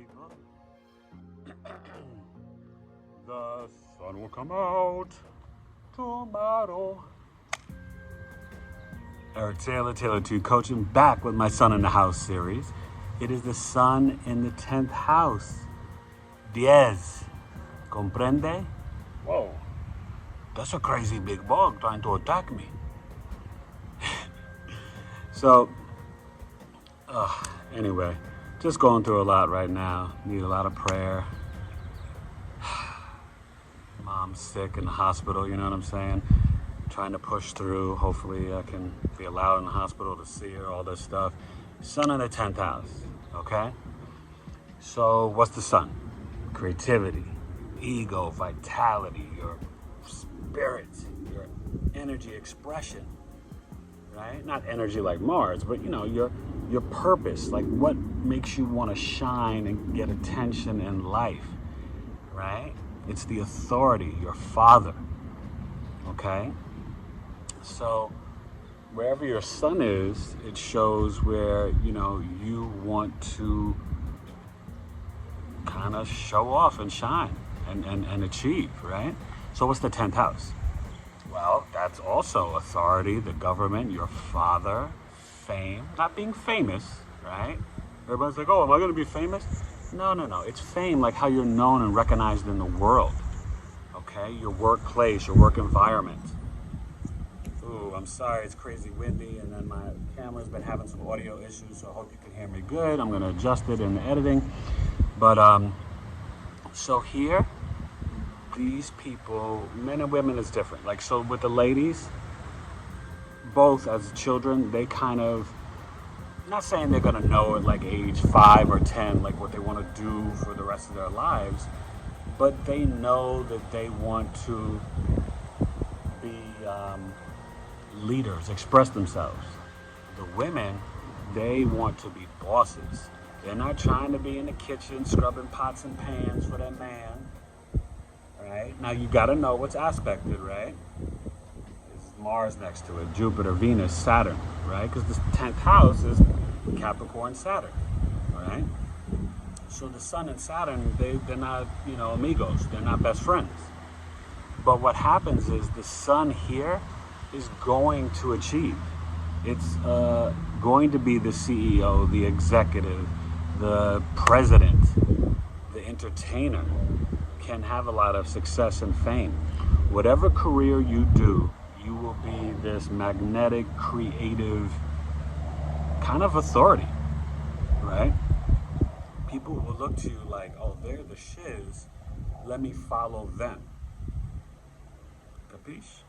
people. The sun will come out tomorrow. Eric Taylor, Taylor 2 Coaching, back with my Sun in the House series. It is the sun in the 10th house. 10. Comprende? Whoa, that's a crazy big bug trying to attack me. So, anyway, just going through a lot right now. Need a lot of prayer. Mom's sick in the hospital, you know what I'm saying? Trying to push through. Hopefully I can be allowed in the hospital to see her, all this stuff. Sun in the 10th house, okay? So what's the sun? Creativity, ego, vitality, your spirit, your energy expression, right? Not energy like Mars, but you know, your purpose, like what makes you want to shine and get attention in life, right? It's the authority, your father, okay? So wherever your sun is, it shows where, you know, you want to kind of show off and shine and achieve, right? So what's the 10th house? Well, that's also authority, the government, your father, fame, not being famous, right? Everybody's like, oh, am I going to be famous? No. It's fame, like how you're known and recognized in the world, okay? Your workplace, your work environment. Ooh, I'm sorry, it's crazy windy, and then my camera's been having some audio issues, so I hope you can hear me good. I'm going to adjust it in the editing. But, so here, these people, men and women, is different. Like, so with the ladies, both as children, they kind of, not saying they're going to know at like age 5 or 10, like what they want to do for the rest of their lives, but they know that they want to be leaders, express themselves. The women, they want to be bosses. They're not trying to be in the kitchen scrubbing pots and pans for their man, right? Now you got to know what's aspected, right? Mars next to it, Jupiter, Venus, Saturn, right? Because the 10th house is Capricorn, Saturn, right? So the Sun and Saturn, they're not, you know, amigos. They're not best friends. But what happens is the Sun here is going to achieve. It's going to be the CEO, the executive, the president, the entertainer, can have a lot of success and fame. Whatever career you do, you will be this magnetic, creative kind of authority, right? People will look to you like, oh, they're the shiz, let me follow them. Capiche?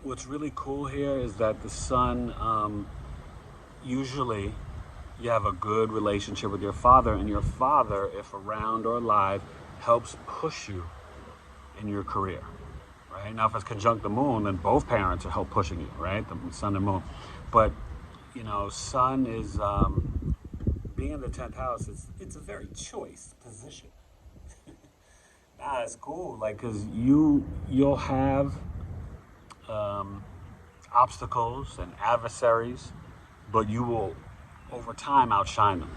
What's really cool here is that the sun, usually you have a good relationship with your father, and your father, if around or alive, helps push you in your career. Right? Now, if it's conjunct the moon, then both parents are help pushing you, right? The sun and moon. But, you know, sun is, being in the 10th house, it's a very choice position. It's cool, like, because you'll have obstacles and adversaries, but you will, over time, outshine them.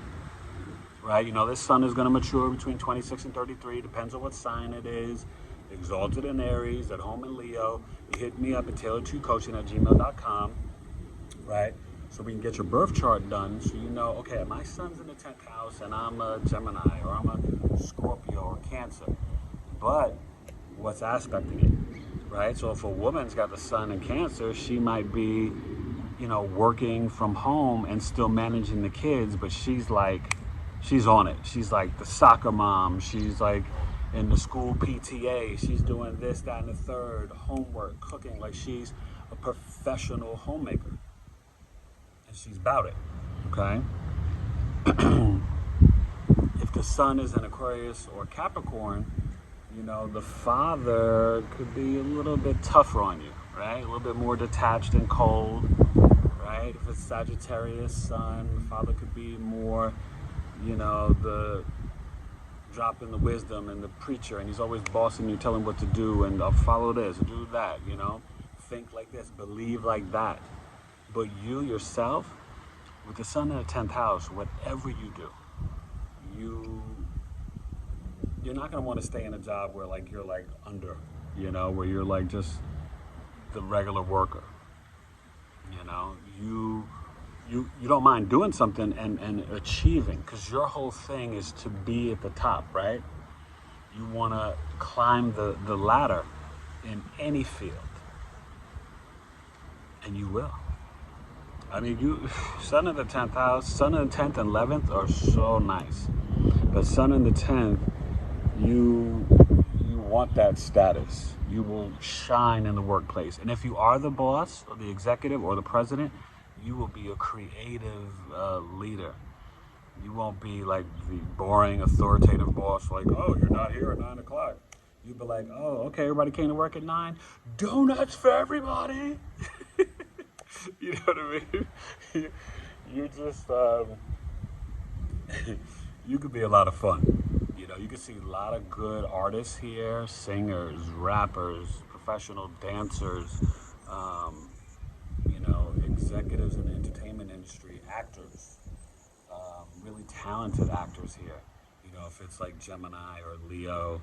Right? You know, this sun is going to mature between 26 and 33, depends on what sign it is. Exalted in Aries, at home in Leo. You hit me up at taylor2coaching@gmail.com, right? So we can get your birth chart done, so you know, okay, my sun's in the 10th house and I'm a Gemini, or I'm a Scorpio or Cancer. But what's aspecting it, right? So if a woman's got the sun in Cancer, she might be, you know, working from home and still managing the kids, but she's on it. She's like the soccer mom. She's like in the school PTA, she's doing this, that, and the third, homework, cooking, like she's a professional homemaker. And she's about it, okay? If the sun is in Aquarius or Capricorn, you know, the father could be a little bit tougher on you, right? A little bit more detached and cold, right? If it's Sagittarius sun, the father could be more, you know, the dropping the wisdom and the preacher, and he's always bossing you, telling what to do, and I'll follow this, do that, you know, think like this, believe like that. But you yourself, with the sun in the 10th house, whatever you do, you you're not going to want to stay in a job where like you're like under, where you're like just the regular worker. You don't mind doing something and achieving, because your whole thing is to be at the top, right? You want to climb the ladder in any field, and you will. I mean, Sun in the 10th house, Sun in the 10th and 11th are so nice, but Sun in the 10th, you want that status. You will shine in the workplace, and if you are the boss or the executive or the president, you will be a creative leader. You won't be like the boring, authoritative boss, like, oh, you're not here at 9 o'clock. You'll be like, oh, okay, everybody came to work at 9. Donuts for everybody. You know what I mean? You just, you could be a lot of fun. You can see a lot of good artists here, singers, rappers, professional dancers, executives in the entertainment industry, actors, really talented actors here. If it's like Gemini or Leo,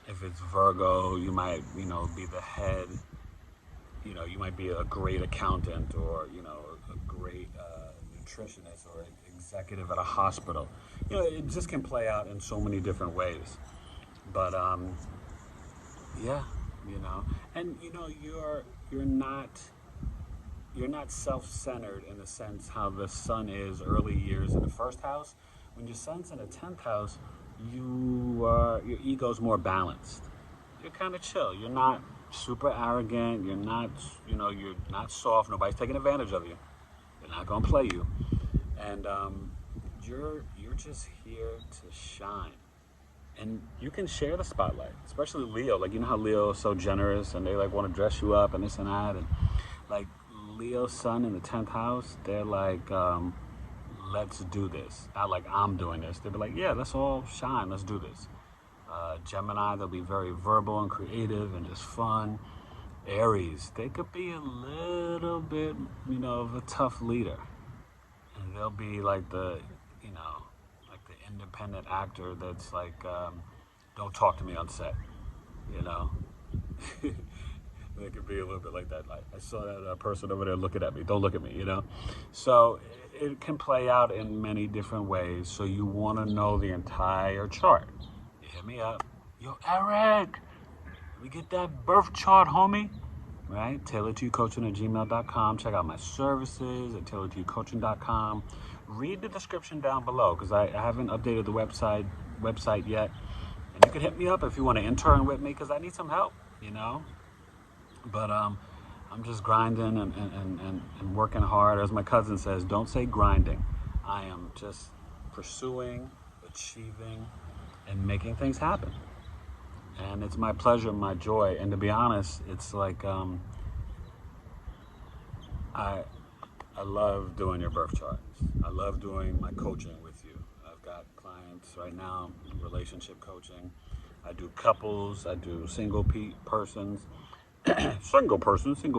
if it's Virgo, you might, be the head. You might be a great accountant, or, a great nutritionist, or executive at a hospital. It just can play out in so many different ways. But, yeah, and, you're not self-centered in the sense how the sun is early years in the first house. When your sun's in the 10th house, your ego's more balanced. You're kind of chill. You're not super arrogant. You're not soft. Nobody's taking advantage of you. They're not gonna play you. And you're just here to shine. And you can share the spotlight, especially Leo. Like, how Leo is so generous, and they like want to dress you up and this and that, and like Leo's sun in the 10th house, they're like, let's do this. Not like I'm doing this. They'll be like, yeah, let's all shine. Let's do this. Gemini, they'll be very verbal and creative and just fun. Aries, they could be a little bit, of a tough leader. And they'll be like the independent actor that's like, don't talk to me on set, They could be a little bit like that. Like, I saw that person over there looking at me. Don't look at me, So it can play out in many different ways. So you want to know the entire chart. You hit me up. Yo, Eric, we get that birth chart, homie. Right? tailoredtoyoucoaching@gmail.com. Check out my services at tailoredtoyoucoaching.com. Read the description down below, because I haven't updated the website yet. And you can hit me up if you want to intern with me, because I need some help, But I'm just grinding and working hard. As my cousin says, don't say grinding. I am just pursuing, achieving, and making things happen. And it's my pleasure, my joy. And to be honest, it's like I love doing your birth charts. I love doing my coaching with you. I've got clients right now, relationship coaching. I do couples. I do single persons. Single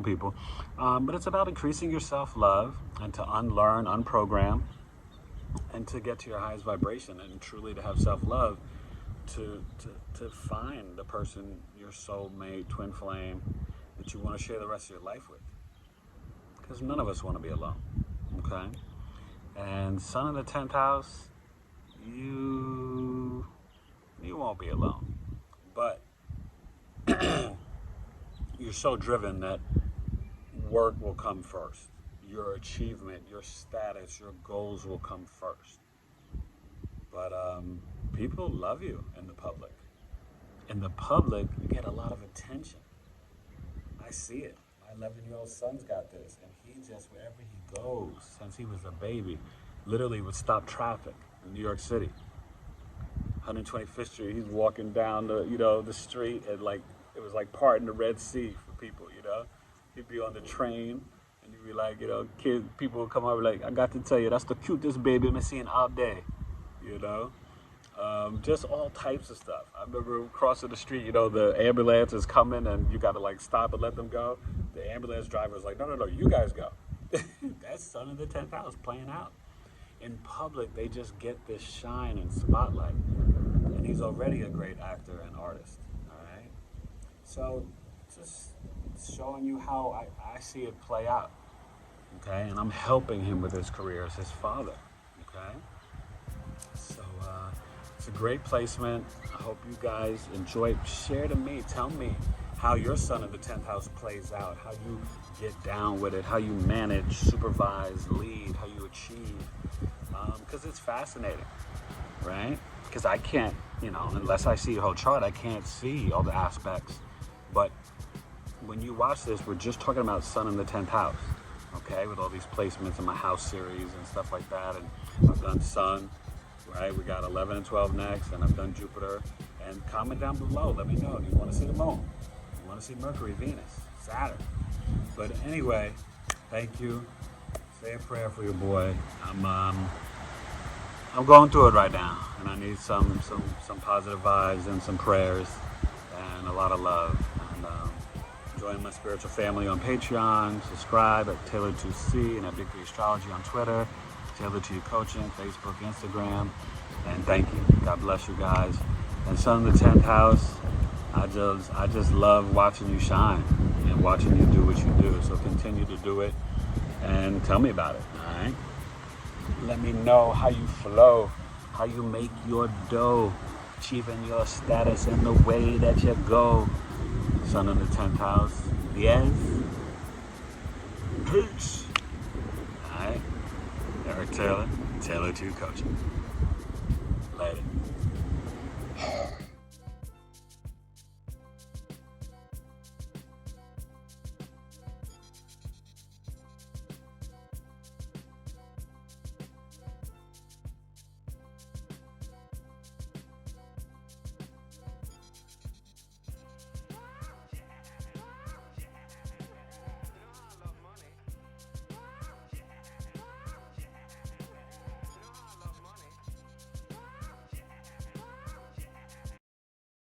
people. But it's about increasing your self-love and to unlearn, unprogram, and to get to your highest vibration, and truly to have self-love, to find the person, your soulmate, twin flame, that you want to share the rest of your life with. Because none of us want to be alone, okay? And sun in the 10th house, you won't be alone. But you're so driven that work will come first. Your achievement, your status, your goals will come first. But people love you in the public. In the public, you get a lot of attention. I see it. My 11-year-old son's got this, and he just, wherever he goes, since he was a baby, literally would stop traffic in New York City. 125th Street, he's walking down the street, and like, it was like parting the Red Sea for people, He'd be on the train, and he'd be like, people would come over like, I got to tell you, that's the cutest baby I've seen all day, Just all types of stuff. I remember crossing the street, the ambulance is coming, and you got to like stop and let them go. The ambulance driver was like, no, you guys go. That's sun in the 10th house playing out. in public, they just get this shine and spotlight. And he's already a great actor and artist, all right? So just showing you how I see it play out, okay? And I'm helping him with his career as his father, okay? So it's a great placement. I hope you guys enjoy it. Share to me. Tell me how your sun in the 10th house plays out, how you get down with it, how you manage, supervise, lead, how you achieve. Because it's fascinating, right? Because I can't, unless I see the whole chart, I can't see all the aspects. But when you watch this, we're just talking about sun in the 10th house, okay? With all these placements in my house series and stuff like that. And I've done sun, right? We got 11 and 12 next, and I've done Jupiter. And comment down below. Let me know. Do you want to see the moon? Do you want to see Mercury, Venus, Saturn? But anyway, thank you. Say a prayer for your boy. I'm going through it right now, and I need some positive vibes and some prayers and a lot of love. And join my spiritual family on Patreon. Subscribe at Tailored to C and at Big 3 Astrology on Twitter. Tailored to You Coaching, Facebook, Instagram. And thank you. God bless you guys. And sun in the 10th house, I just love watching you shine and watching you do what you do. So continue to do it and tell me about it, all right? Let me know how you flow, how you make your dough, achieving your status in the way that you go. Sun in the 10th house. Yes. Peace. All right. Eric Taylor, Tailored to You Coaching. Later.